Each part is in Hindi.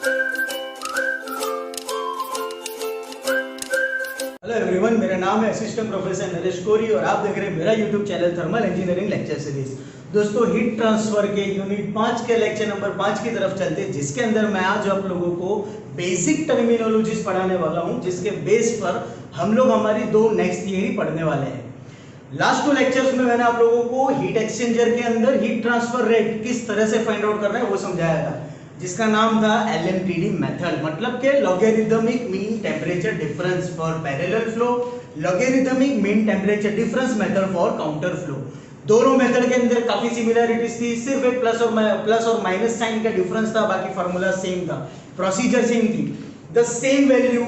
हेलो एवरीवन, मेरा नाम है असिस्टेंट प्रोफेसर नरेश कोरी और आप देख रहे हैं मेरा YouTube channel thermal engineering lecture series. दोस्तों, हीट ट्रांसफर के यूनिट 5 के लेक्चर नंबर 5 की तरफ चलते हैं, जिसके अंदर मैं आज आप लोगों को बेसिक टर्मिनोलॉजीज पढ़ाने वाला हूं, जिसके बेस पर हम लोग हमारी दो नेक्स्ट थियरी पढ़ने वाले हैं। लास्ट 2 लेक्चर्स में मैंने आप लोगों को हीट एक्सचेंजर के अंदर हीट ट्रांसफर रेट किस तरह से फाइंड आउट करना है वो समझाया था, जिसका नाम था LMTD मेथड, मतलब के logarithmic mean temperature difference for parallel flow, logarithmic mean temperature difference method for counter flow. दोनों मेथड के अंदर काफी सिमिलरिटीज थी, सिर्फ एक प्लस और माइनस साइन का डिफरेंस था, बाकी फार्मूला सेम था, प्रोसीजर सेम थी। The same value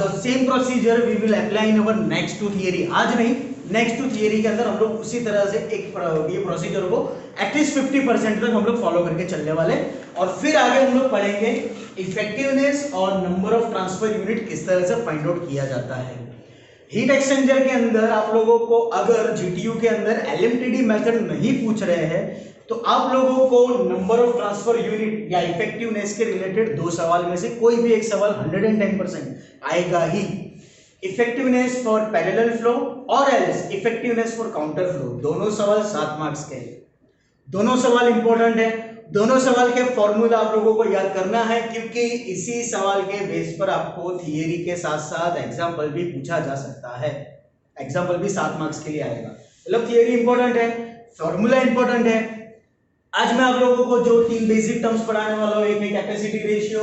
the same procedure we will apply in our next 2 theory. आज नहीं, नेक्स्ट 2 थियरी के अंदर हम लोग उसी तरह से ये प्रोसीजर को एटलीस्ट 50% तक हम लोग फॉलो करके चलने वाले, और फिर आगे हम लोग पढ़ेंगे इफेक्टिवनेस और नंबर ऑफ ट्रांसफर यूनिट किस तरह से फाइंड आउट किया जाता है। हीट एक्सचेंजर के अंदर आप लोगों को अगर जीटीयू के अंदर LMTD मेथड नहीं पूछ रहे हैं तो आप लोगों को नंबर ऑफ ट्रांसफर यूनिट या इफेक्टिवनेस के रिलेटेड 2 सवाल में से कोई भी एक सवाल 110% आएगा ही। इफेक्टिवनेस फॉर पैरेलल फ्लो और else effectiveness for counter flow, दोनों सवाल 7 मार्क्स के हैं। दोनों सवाल इंपॉर्टेंट है, दोनों सवाल के फॉर्मूला आप लोगों को याद करना है, क्योंकि इसी सवाल के बेस पर आपको थियरी के साथ साथ एग्जाम्पल भी पूछा जा सकता है। एग्जाम्पल भी 7 मार्क्स के लिए आएगा, मतलब थियरी इंपॉर्टेंट है, फॉर्मूला इंपॉर्टेंट है। आज मैं आप लोगों को जो 3 बेसिक टर्म्स पढ़ाने वाला हूँ, एक है capacity ratio,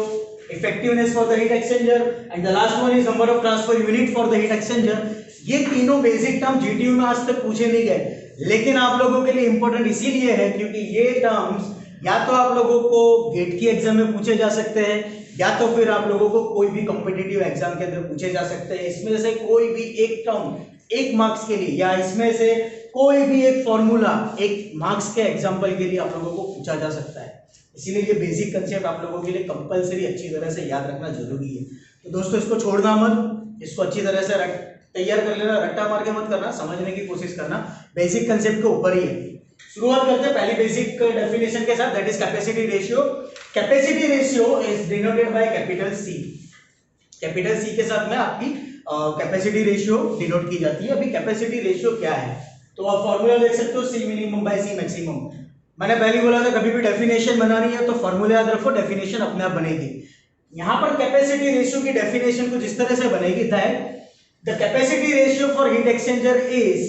effectiveness for the heat exchanger and the last one is number of transfer unit for the heat exchanger. ये तीनों बेसिक टर्म जीटीयू में आज तक पूछे नहीं गए, लेकिन आप लोगों के लिए इंपॉर्टेंट इसीलिए है क्योंकि ये टर्म्स या तो आप लोगों को गेट की एग्जाम में पूछे जा सकते हैं, या तो फिर आप लोगों को कोई भी कॉम्पिटिटिव एग्जाम के अंदर पूछे जा सकते हैं। इसमें से कोई भी एक टर्म 1 मार्क्स के लिए, या इसमें से कोई भी एक फॉर्मूला 1 मार्क्स के एग्जाम्पल के लिए आप लोगों को पूछा जा सकता है। इसीलिए ये बेसिक कंसेप्ट आप लोगों के लिए कंपलसरी अच्छी तरह से याद रखना जरूरी है। तो दोस्तों, इसको छोड़ना मत, इसको अच्छी तरह से तैयार कर लेना, रट्टा मार के मत करना, समझने की कोशिश करना, बेसिक कंसेप्ट के ऊपर ही है। शुरुआत करते हैं पहली बेसिक डेफिनेशन के साथ, that is capacity ratio. Capacity ratio is denoted by capital C। Capital C के साथ में आपकी कैपेसिटी रेशियो डिनोट की जाती है। अभी कैपेसिटी रेशियो क्या है तो आप फॉर्मूला देख सकते हो, C minimum by C maximum. मैंने पहले बोला था कभी भी डेफिनेशन बनानी है तो फॉर्मूला याद रखो, डेफिनेशन अपने आप बनेगी। यहां पर कैपेसिटी रेशियो की डेफिनेशन कुछ इस तरह से बनेगी, that the capacity ratio for heat exchanger is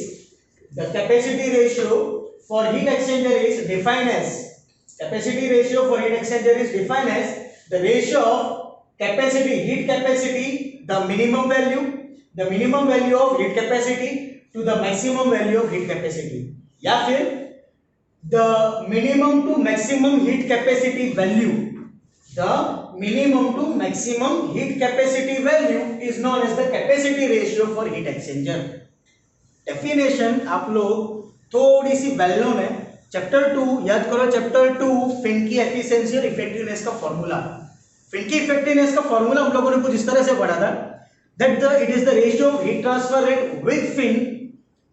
the capacity ratio for heat exchanger is defined as capacity ratio for heat exchanger is defined as the ratio of capacity, heat capacity, the minimum value of heat capacity to the maximum value of heat capacity, या फिर the minimum to maximum heat capacity value, the minimum to maximum heat capacity value is known as the capacity ratio for heat exchanger। Definition आप लोग थोड़ी सी वेल नोन है, चैप्टर 2 याद करो, चैप्टर 2 फिन की एफिशिएंसी और इफेक्टिवनेस का फॉर्मूला। फिन की इफेक्टिवनेस का फॉर्मूला हम लोगों ने कुछ इस तरह से पढ़ा था, that it is the ratio of heat transfer rate with fin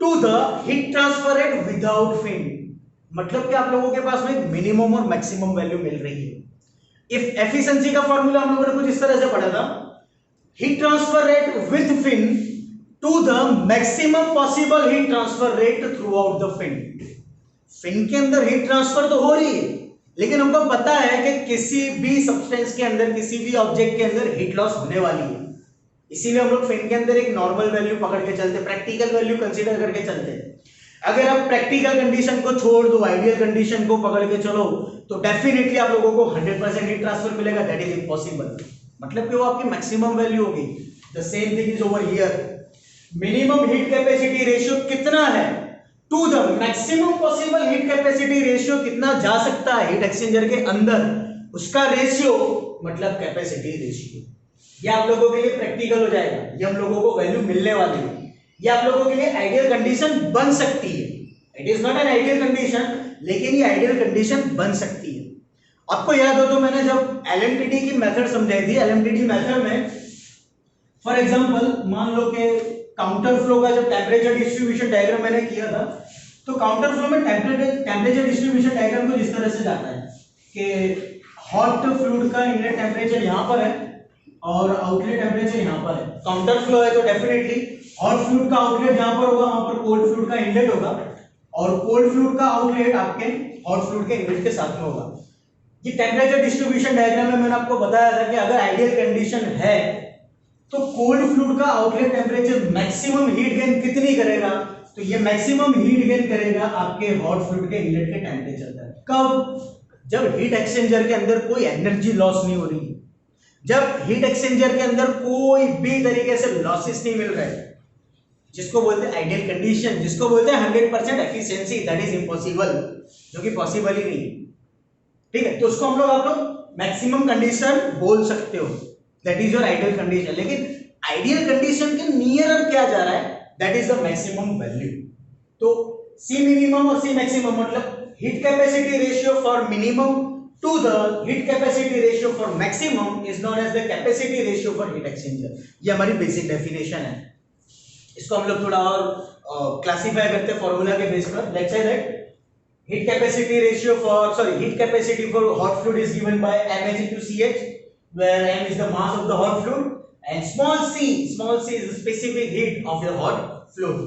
to the heat transfer rate without fin. मतलब कि आप लोगों के पास में मिनिमम और मैक्सिमम वैल्यू मिल रही है। इफ एफिशिएंसी का फॉर्मूला हम लोगों ने कुछ इस तरह से पढ़ा था, heat transfer rate with fin to the maximum possible heat transfer rate throughout the fin। Fin के अंदर हीट ट्रांसफर तो हो रही है, लेकिन हमको पता है कि किसी भी सब्सटेंस के अंदर, किसी भी ऑब्जेक्ट के अंदर हीट लॉस होने वाली है। इसीलिए हम लोग फिन के अंदर एक नॉर्मल वैल्यू पकड़ के चलते, प्रैक्टिकल वैल्यू कंसीडर करके चलते हैं। अगर आप प्रैक्टिकल कंडीशन को छोड़ दो, आइडियल कंडीशन को पकड़ के चलो, तो डेफिनेटली आप लोगों को 100% हीट ट्रांसफर मिलेगा, दैट इज इम्पॉसिबल। मतलब कि वो आपकी मैक्सिमम वैल्यू होगी। The same thing is over here. Minimum heat capacity ratio कितना है to the maximum possible heat capacity ratio कितना जा सकता है हीट एक्सचेंजर के अंदर, उसका रेशियो मतलब कैपेसिटी रेशियो। ये आप लोगों के लिए प्रैक्टिकल हो जाएगा, ये हम लोगों को वैल्यू मिलने वाली है, ये आप लोगों के लिए आइडियल कंडीशन बन सकती है। It is not an ideal condition, लेकिन ये आइडियल कंडीशन बन सकती है। आपको याद हो तो मैंने जब LMTD की मेथड समझाई थी, LMTD मेथड में फॉर एग्जांपल मान लो कि काउंटर फ्लो का जब टेम्परेचर डिस्ट्रीब्यूशन डायग्राम मैंने किया था, तो काउंटर फ्लो में टेम्परेचर डिस्ट्रीब्यूशन डायग्राम कुछ इस तरह से जाता है कि हॉट फ्लूइड का इनलेट टेम्परेचर यहाँ पर है और आउटलेट टेम्परेचर यहाँ पर है। काउंटर फ्लो है तो डेफिनेटली हॉट फ्लूइड का आउटलेट जहाँ पर होगा वहां पर कोल्ड फ्लूइड का इनलेट होगा और कोल्ड फ्लूइड का आउटलेट आपके हॉट फ्लूइड के इनलेट के साथ में होगा। ये टेम्परेचर डिस्ट्रीब्यूशन डायग्राम में मैंने आपको बताया था कि अगर आइडियल कंडीशन है तो कोल्ड फ्लूइड का outlet temperature maximum heat gain कितनी करेगा, तो ये मैक्सिमम हीट गेन करेगा आपके हॉट फ्लूइड के इनलेट के टेम्परेचर तक। कब? जब हीट एक्सचेंजर के अंदर कोई एनर्जी लॉस नहीं हो रही, जब हीट एक्सचेंजर के अंदर कोई भी तरीके से लॉसेस नहीं मिल रहे, जिसको बोलते हैं आइडियल कंडीशन, जिसको बोलते हैं 100% एफिशिएंसी, दैट इज इम्पॉसिबल, जो कि पॉसिबल ही नहीं है। ठीक है, तो उसको हम लोग आप लोग मैक्सिमम कंडीशन बोल सकते हो, that is your ideal condition. लेकिन आइडियल कंडीशन के नियरर क्या जा रहा है, that is the maximum value. तो सी मिनिमम और सी मैक्सिमम मतलब heat capacity ratio for minimum to the heat capacity ratio for maximum is known as the capacity ratio for heat exchanger। ये हमारी बेसिक डेफिनेशन है। इसको हम लोग थोड़ा और क्लासिफाई करते हैं फॉर्मूला के बेस पर। Let's say that heat capacity ratio for heat capacity for hot fluid is given by mh into ch, where m is the mass of the hot fluid and small c is the specific heat of the hot fluid।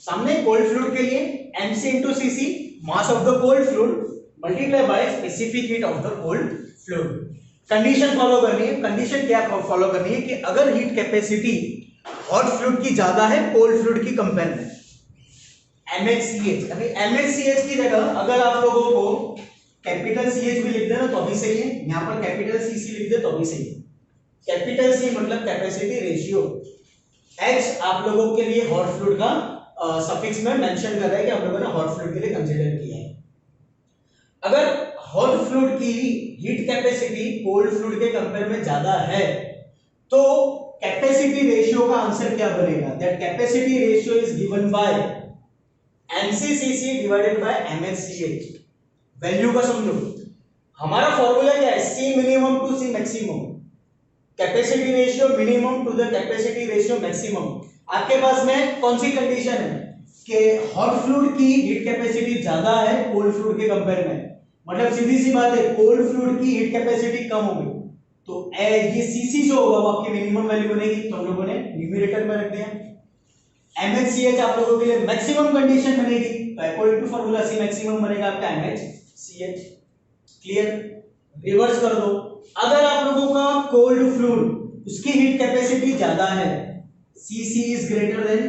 सामने कोल्ड फ्लूइड के लिए mc into cc mass of the cold fluid multiply by specific heat of the cold fluid। Condition follow करनी है। कंडीशन क्या फॉलो करनी है कि अगर हीट कैपेसिटी हॉट फ्लूइड की ज्यादा है कोल्ड फ्लूइड की कंपेयर में, MHCH। अभी MHCH की जगह अगर आप लोगों को कैपिटल CH भी लिख दे ना तो भी सही है, यहाँ पर कैपिटल CC लिख दे तो भी सही है। कैपिटल C मतलब कैपेसिटी रेशियो, H आप लोगों के लिए हॉट फ्लूइड का सफिक्स में मेंशन कर रहा है कि हम लोगों ने हॉट फ्लूइड के लिए कंसीडर किया है। अगर हॉट फ्लूइड की हीट कैपेसिटी कोल्ड फ्लूइड के कंपेयर में ज्यादा है तो कैपेसिटी रेशियो का आंसर क्या बनेगा, that capacity ratio is given by MCCC divided by MHCH। Value का समझो, हमारा फॉर्मूला क्या है, C minimum to C maximum, capacity ratio minimum to the capacity ratio maximum. आपके पास में कौन सी कंडीशन है कि हॉट फ्लूइड की हीट कैपेसिटी ज्यादा है कोल्ड फ्लूइड के कंपेयर में, मतलब सीधी सी बात है कोल्ड फ्लूइड की हीट कैपेसिटी कम हो गई तो ये सीसी जो होगा वो आपकी मिनिमम वैल्यू बनेगी, तो हम लोगों ने न्यूमरेटर में रख दिया। MHCH आप लोगों के लिए मैक्सिमम कंडीशन बनेगी, according to formula C maximum बनेगा आपका MHCH। क्लियर? रिवर्स कर दो, अगर आप लोगों का कोल्ड फ्लूइड उसकी हीट कैपेसिटी ज्यादा है, CC is greater than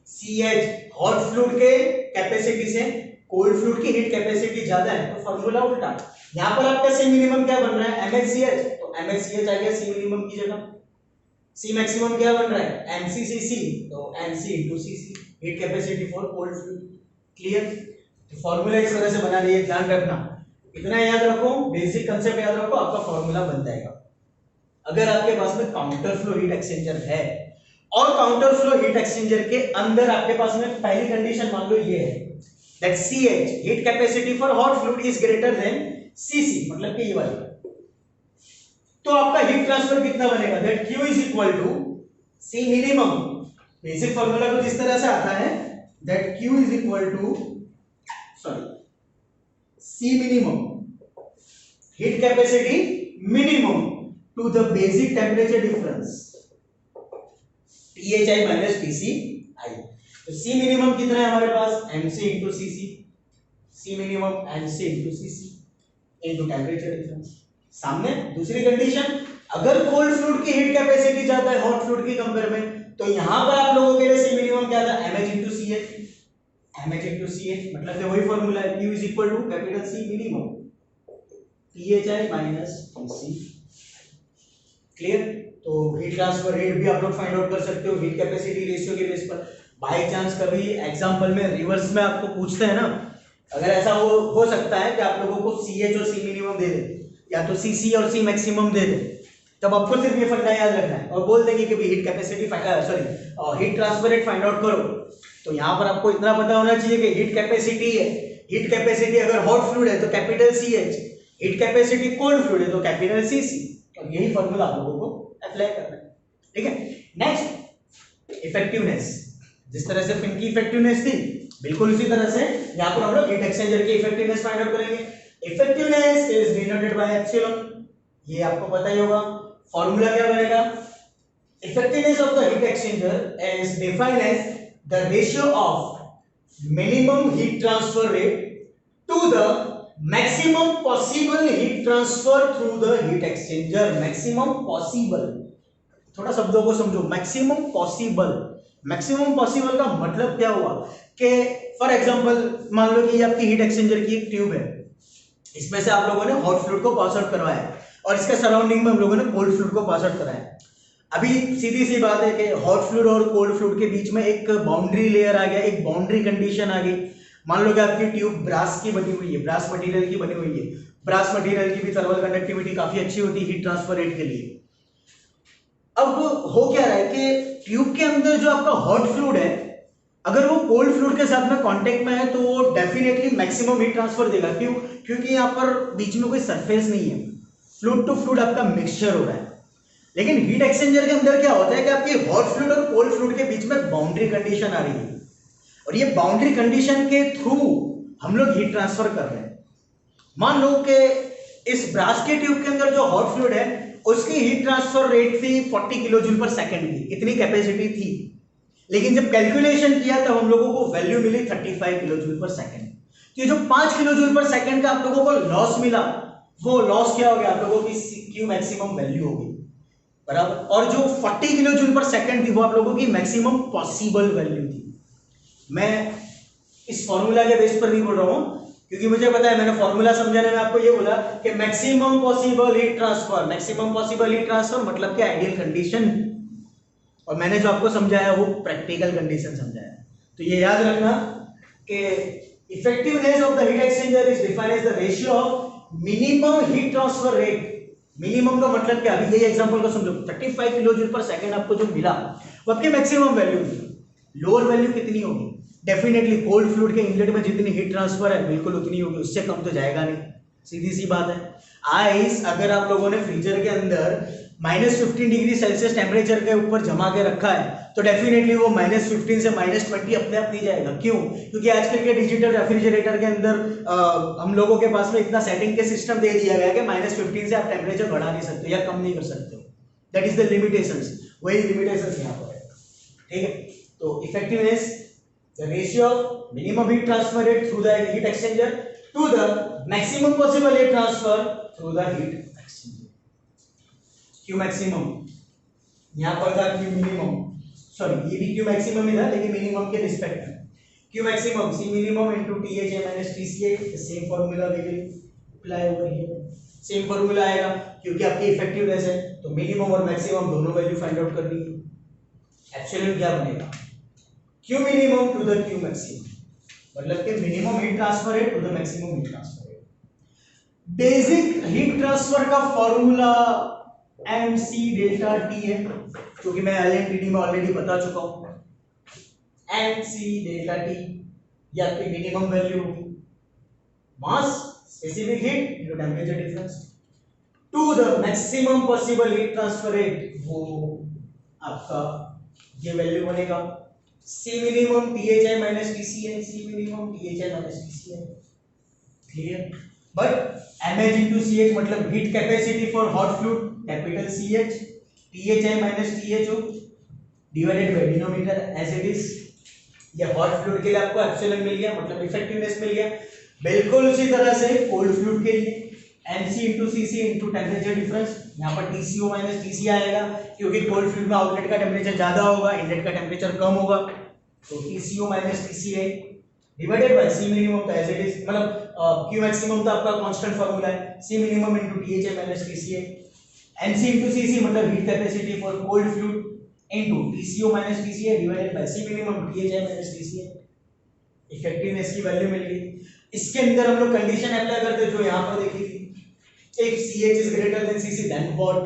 CH, hot fluid के कैपेसिटी से कोल्ड फ्लूइड की हीट कैपेसिटी ज्यादा है तो फार्मूला उल्टा। यहां पर आपका C मिनिमम क्या बन रहा है, MHCH, तो MHCH आ गया C मिनिमम की जगह। C मैक्सिमम क्या बन रहा है, MCCC, तो MC into CC, heat capacity for cold fluid. Clear? तो फार्मूला इस तरह से बना लिया, ध्यान रखना, इतना याद रखो, बेसिक कांसेप्ट याद रखो, आपका फार्मूला बन जाएगा। अगर आपके पास में काउंटर फ्लो हीट एक्सचेंजर है और काउंटर फ्लो हीट एक्सचेंजर के अंदर आपके पास में पहली कंडीशन मान लो ये है that CH heat capacity for hot fluid is greater than CC, मतलब कि ये वाली, तो आपका हीट ट्रांसफर कितना बनेगा, that Q is equal to C minimum. Basic formula कुछ इस तरह से आता है that Q is equal to C minimum heat capacity minimum to the basic temperature difference THI minus TCI। तो C मिनिमम कितना है हमारे पास, MC into CC, C minimum MC into CC into temperature difference. सामने दूसरी कंडीशन, अगर कोल्ड फ्लूइड की हीट कैपेसिटी ज्यादा है हॉट फ्लूइड की कंपेयर में तो यहां पर आप लोगों के लिए C मिनिमम क्या था, MH into CH, MH into CH मतलब कि वही फॉर्मूला है, Q is equal to capital C minimum THI minus TC। Clear? तो हीट ट्रांसफर रेट भी आप लोग फाइंड आउट कर सकते हो हीट कैपेसिटी रेशियो के बेस पर। बाय चांस कभी एग्जांपल में रिवर्स में आपको पूछते हैं ना, अगर ऐसा हो सकता है कि आप लोगों को CH और C मिनिमम दे दे या तो CC और C मैक्सिमम दे दे, तब आपको सिर्फ ये फंडा याद रखना है और बोल देंगे कि भाई heat capacity heat transfer rate find out करो। तो यहाँ पर आपको इतना पता होना चाहिए कि हीट कैपेसिटी है, हीट कैपेसिटी अगर हॉट फ्लूइड है तो capital CH, heat capacity cold fluid है तो कैपिटल CC, और यही फॉर्मूला आप लोगों को अप्लाई करना है। ठीक है? नेक्स्ट इफेक्टिवनेस, जिस तरह से फिन की इफेक्टिवनेस थी बिल्कुल उसी तरह से यहाँ पर हम लोग हीट एक्सचेंजर की इफेक्टिवनेस फाइंड आउट करेंगे। Effectiveness is denoted by epsilon, ये आपको पता ही होगा। फॉर्मूला क्या बनेगा? Effectiveness of the heat exchanger is defined as the ratio of minimum heat transfer rate to the maximum possible heat transfer through the heat exchanger. Maximum possible, थोड़ा शब्दों को समझो। मैक्सिमम पॉसिबल, मैक्सिमम पॉसिबल का मतलब क्या हुआ कि फॉर एग्जांपल मान लो कि ये आपकी हीट एक्सचेंजर की एक ट्यूब है, इसमें से आप लोगों ने हॉट फ्लूइड को पास आउट करवाया है और इसके सराउंडिंग में हम लोगों ने कोल्ड फ्लूइड को पास आउट कराया है। अभी सीधी सी बात है कि हॉट फ्लूइड और कोल्ड फ्लूइड के बीच में एक बाउंड्री लेयर आ गया, एक बाउंड्री कंडीशन आ गई। मान लो कि आपकी ट्यूब ब्रास की बनी हुई है, ब्रास मटेरियल की बनी हुई है। ब्रास मटेरियल की भी थर्मल कंडक्टिविटी काफी अच्छी होती है हीट ट्रांसफर रेट के लिए। अब हो क्या रहा है कि ट्यूब के अंदर जो आपका हॉट फ्लूइड है, अगर वो कोल्ड फ्लूइड के साथ में कांटेक्ट में है तो वो डेफिनेटली मैक्सिमम हीट ट्रांसफर देगा। क्यों? क्योंकि यहाँ पर बीच में कोई सरफेस नहीं है, फ्लूइड टू फ्लूइड आपका मिक्सचर हो रहा है। लेकिन हीट एक्सचेंजर के अंदर क्या होता है कि आपकी हॉट फ्लूइड और कोल्ड फ्लूइड के बीच में बाउंड्री कंडीशन आ रही है और ये बाउंड्री कंडीशन के थ्रू हम लोग हीट ट्रांसफर कर रहे हैं। मान लो कि इस ब्रास के ट्यूब के अंदर जो हॉट फ्लूइड है उसकी हीट ट्रांसफर रेट थी 40 किलो जूल पर सेकेंड की, इतनी कैपेसिटी थी। लेकिन जब कैलकुलेशन किया तब हम लोगों को वैल्यू मिली 35 किलो जूल पर सेकेंड। तो ये जो 5 किलो जूल पर सेकेंड का आप लोगों को लॉस मिला, वो लॉस क्या हो गया? आप लोगों की क्यू मैक्सिमम वैल्यू हो गई, बराबर। और जो 40 किलो जूल पर सेकेंड थी वो आप लोगों की मैक्सिमम पॉसिबल वैल्यू थी। मैं इस फॉर्मूला के बेस पर नहीं बोल रहा हूं, क्योंकि मुझे पता है, मैंने फॉर्मूला समझाने में आपको ये बोला कि maximum possible heat transfer, maximum possible heat transfer मतलब कि आइडियल कंडीशन, और मैंने जो आपको समझाया वो प्रैक्टिकल कंडीशन समझाया। तो ये याद रखना कि effectiveness of the heat exchanger is defined as the ratio of minimum heat transfer rate. Minimum का मतलब क्या? अभी ये एग्जांपल को समझो, 35 किलो जूल पर सेकंड आपको जो मिला वो आपकी मैक्सिमम वैल्यू थी। लोअर वैल्यू कितनी होगी? डेफिनेटली कोल्ड फ्लूइड के इनलेट में जितनी हीट ट्रांसफर है बिल्कुल उतनी होगी, उससे कम तो जाएगा नहीं, सीधी सी बात है। आइस अगर आप लोगों ने फ्रीजर के अंदर -15 डिग्री सेल्सियस टेम्परेचर के ऊपर जमा के रखा है तो डेफिनेटली वो -15 से -20 अपने आप नहीं जाएगा। क्यों? क्योंकि आजकल के डिजिटल रेफ्रिजरेटर के अंदर हम लोगों के पास में इतना सेटिंग के सिस्टम दे दिया गया है कि -15 से आप टेम्परेचर बढ़ा नहीं सकते या कम नहीं कर सकते हो। दैट इज द लिमिटेशंस, वही लिमिटेशंस यहाँ पर है, ठीक है। तो effectiveness the ratio of minimum heat transfer rate through the heat exchanger to the maximum possible heat transfer through the heat exchanger. Q maximum यहाँ पर था Q minimum, सॉरी ये भी Q maximum ही था लेकिन मिनिमम के रिस्पेक्ट में। Q maximum C minimum into THA minus TCA, the same formula we will apply over here, same formula आएगा क्योंकि आपकी इफेक्टिवनेस है तो मिनिमम और मैक्सिमम दोनों वैल्यू फाइंड आउट करनी है। एप्सिलॉन क्या बनेगा? Q minimum to the Q maximum, मतलब कि minimum heat transfer rate to the maximum heat transfer rate. Basic heat transfer का फॉर्मूला mc डेल्टा T है, क्योंकि मैं LNTD में ऑलरेडी बता चुका हूं। mc डेल्टा T ये आपकी मिनिमम वैल्यू होगी, mass specific heat into temperature difference to the maximum possible heat transfer rate, वो आपका ये वैल्यू बनेगा C minimum THI minus TCI, C minimum THI minus TCI, clear? But mH into CH मतलब heat capacity for hot fluid, capital CH, THI minus THO divided by denominator as it is। ये hot fluid के लिए आपको एप्सिलॉन मिल गया, मतलब इफेक्टिवनेस मिल गया। बिल्कुल उसी तरह से कोल्ड फ्लूइड के लिए mc into cc into temperature difference, यहाँ पर TCO minus TCI आएगा क्योंकि कोल्ड फ्लूइड में आउटलेट का टेम्परेचर ज्यादा होगा, इनलेट का टेम्परेचर कम होगा, तो TCO minus TCI divided bye C minimum तो एज इट इज, मतलब Q maximum तो आपका कांस्टेंट फार्मूला है, C minimum into THI minus TCI, mc into cc मतलब heat capacity for cold fluid into TCO minus TCI divided bye C minimum THI minus TCI। Effectiveness की वैल्यू मिल गई। इसके अंदर हम लोग कंडीशन अप्लाई करते जो यहाँ पर देखी थी, if CH is greater than CC then what,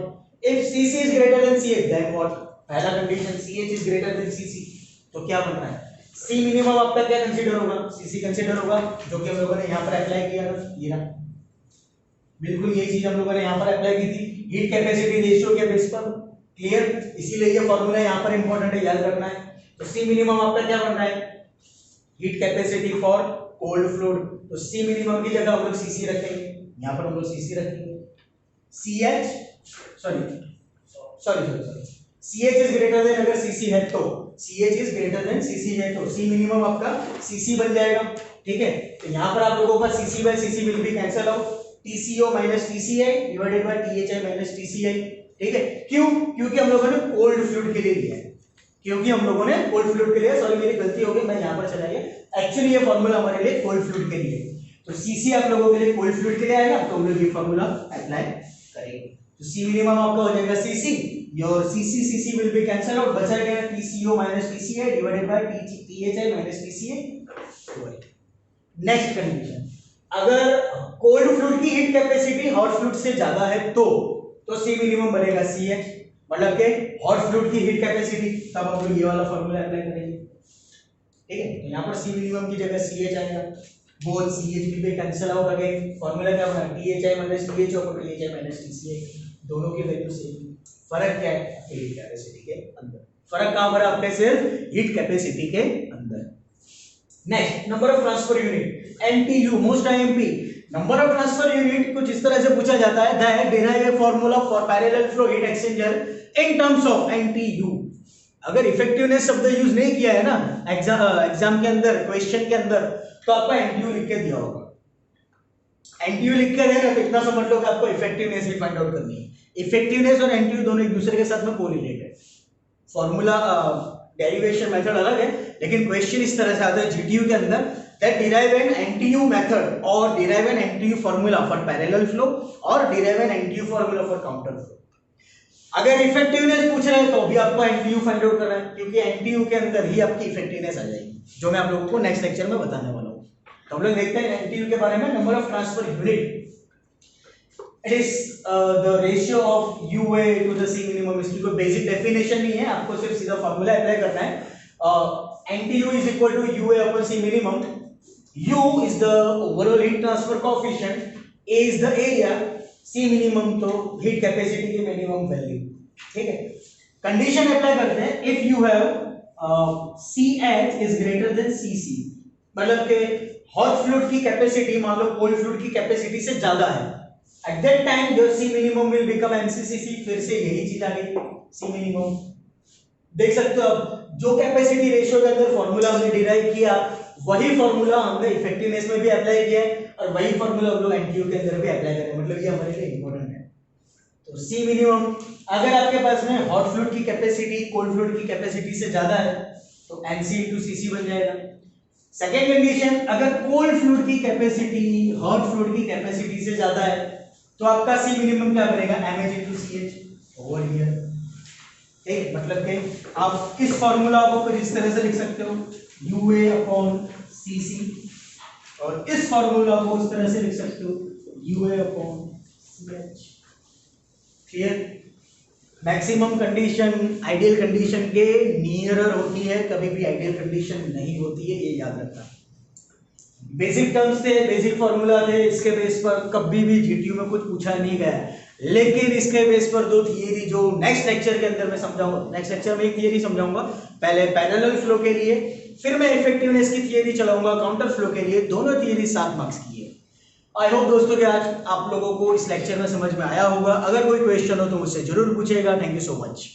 if CC is greater than CH then what। पहला condition CH is greater than CC तो क्या बन रहा है? C मिनिमम आपका क्या कंसीडर होगा? CC कंसीडर होगा, जो कि हम लोगों ने यहाँ पर अप्लाई किया था, ये रहा बिल्कुल यही चीज हम लोगों ने यहाँ पर अप्लाई की थी हीट कैपेसिटी रेशियो के बेस पर, क्लियर। इसीलिए ये फॉर्मूला यहाँ पर इंपॉर्टेंट है, याद रखना है। तो C मिनिमम आपका क्या बन रहा है? Heat capacity for cold fluid, तो सी मिनिमम की जगह हम लोग सीसी रखेंगे, यहाँ पर हम लोग सीसी रखेंगे। CH इज ग्रेटर देन, अगर सीसी है तो CH is greater than CC है तो सी मिनिमम आपका सीसी बन जाएगा। ठीक है, तो यहाँ पर आप लोगों का CC by CC will be cancel out, TCO minus TCI divided by THI minus TCI। ठीक है, क्यों? क्योंकि हम लोगों ने कोल्ड फ्लूइड के लिए लिया है, सॉरी मेरी गलती हो गई, मैं यहाँ पर चला गया, एक्चुअली ये फॉर्मूला हमारे लिए कोल्ड फ्लूइड के लिए, तो सीसी आप लोगों के लिए कोल्ड फ्लूइड के लिए आएगा, तो हम लोग ये फॉर्मूला अप्लाई करेंगे। तो सी मिनिमम आपका हो जाएगा CC, your CC will be cancel out, बचा गया TCO minus TCI divided by THI minus TCI। Next condition, अगर कोल्ड फ्लूइड की हीट कैपेसिटी हॉट फ्लूइड से ज्यादा है तो सी मिनिमम बनेगा CH, मतलब के हॉट फ्लूइड की हीट कैपेसिटी, तब हम लोग ये वाला फॉर्मूला अप्लाई करेंगे। ठीक है, तो यहाँ पर सी मिनिमम की जगह CH आएगा, both CH will be cancel out, again formula क्या बना, THI माइनस THO और THI माइनस TCI, दोनों की वैल्यू सेम। फर्क क्या है? हीट कैपेसिटी के अंदर। फर्क कहां पर आपके? सिर्फ हीट कैपेसिटी के अंदर। Next, number of transfer unit, NTU, most IMP। Number of transfer unit कुछ इस तरह से पूछा जाता है, that derive A formula for parallel flow heat exchanger in terms of NTU। अगर इफेक्टिवनेस शब्द यूज नहीं किया है ना एग्जाम के अंदर, क्वेश्चन के अंदर, तो आपको NTU लिख के दिया होगा। NTU लिख के देगा तो इतना समझ लो कि आपको इफेक्टिवनेस भी फाइंड आउट करनी है। इफेक्टिवनेस और NTU दोनों एक दूसरे के साथ में कोरिलेटेड है, फॉर्मूला डेरिवेशन मेथड अलग है, लेकिन क्वेश्चन इस तरह से आता है GTU के अंदर, that derive an NTU method or derive an NTU formula for parallel flow or derive an NTU formula for counter flow। अगर इफेक्टिवनेस पूछ रहे हैं तो भी आपको NTU फाइंड आउट करना है, क्योंकि NTU के अंदर ही आपकी इफेक्टिवनेस आ जाएगी, जो मैं आप लोगों को नेक्स्ट लेक्चर में बताने वाला हूँ। तो हम लोग देखते हैं NTU के बारे में। Number of transfer unit, it is the ratio of UA to the C minimum. इसकी कोई बेसिक डेफिनेशन नहीं है, आपको सिर्फ सीधा फॉर्मूला अप्लाई करना है। NTU is equal to UA upon C minimum। U is the overall heat transfer coefficient, A is the area, C minimum तो heat capacity की minimum value। ठीक है, कंडीशन अप्लाई करते हैं, if you have CH is greater than CC, मतलब के हॉट फ्लूइड की कैपेसिटी मान लो कोल्ड फ्लूइड की कैपेसिटी से ज्यादा है, at that time your C minimum will become MCCC। फिर से यही चीज आ गई, C minimum देख सकते हो आप, जो कैपेसिटी रेशियो के अंदर फॉर्मूला हमने डिराइव किया वही फॉर्मूला हमने इफेक्टिवनेस में भी अप्लाई किया है, और वही फॉर्मूला हम लोग NTU के अंदर भी अप्लाई करें, मतलब ये हमारे लिए इंपॉर्टेंट है। तो C मिनिमम, अगर आपके पास में हॉट फ्लूइड की कैपेसिटी कोल्ड फ्लूइड की कैपेसिटी से ज्यादा है तो NC into CC बन जाएगा। सेकेंड कंडीशन, अगर कोल्ड फ्लूइड की कैपेसिटी हॉट फ्लूइड की कैपेसिटी से ज्यादा है तो आपका C मिनिमम क्या बनेगा, MH into CH over here. ठीक, मतलब कि आप इस फॉर्मूला को कुछ इस तरह से लिख सकते हो, UA अपॉन CC, और इस फॉर्मूला को इस तरह से लिख सकते हो, UA upon CH। Clear? Maximum condition ideal condition के नियरर होती है, कभी भी आइडियल कंडीशन नहीं होती है, ये याद रखना। बेसिक टर्म्स थे, बेसिक फॉर्मूला थे, इसके बेस पर कभी भी GTU में कुछ पूछा नहीं गया, लेकिन इसके बेस पर दो थियरी जो नेक्स्ट लेक्चर के अंदर मैं समझाऊंगा, नेक्स्ट लेक्चर में एक थियरी समझाऊंगा, पहले पैरेलल फ्लो के लिए, फिर मैं इफेक्टिवनेस की थियरी चलाऊंगा काउंटर फ्लो के लिए, दोनों थियरी 7 मार्क्स की है। आई होप दोस्तों कि आज आप लोगों को इस लेक्चर में समझ में आया होगा। अगर कोई क्वेश्चन हो तो मुझसे जरूर पूछेगा। Thank you so much.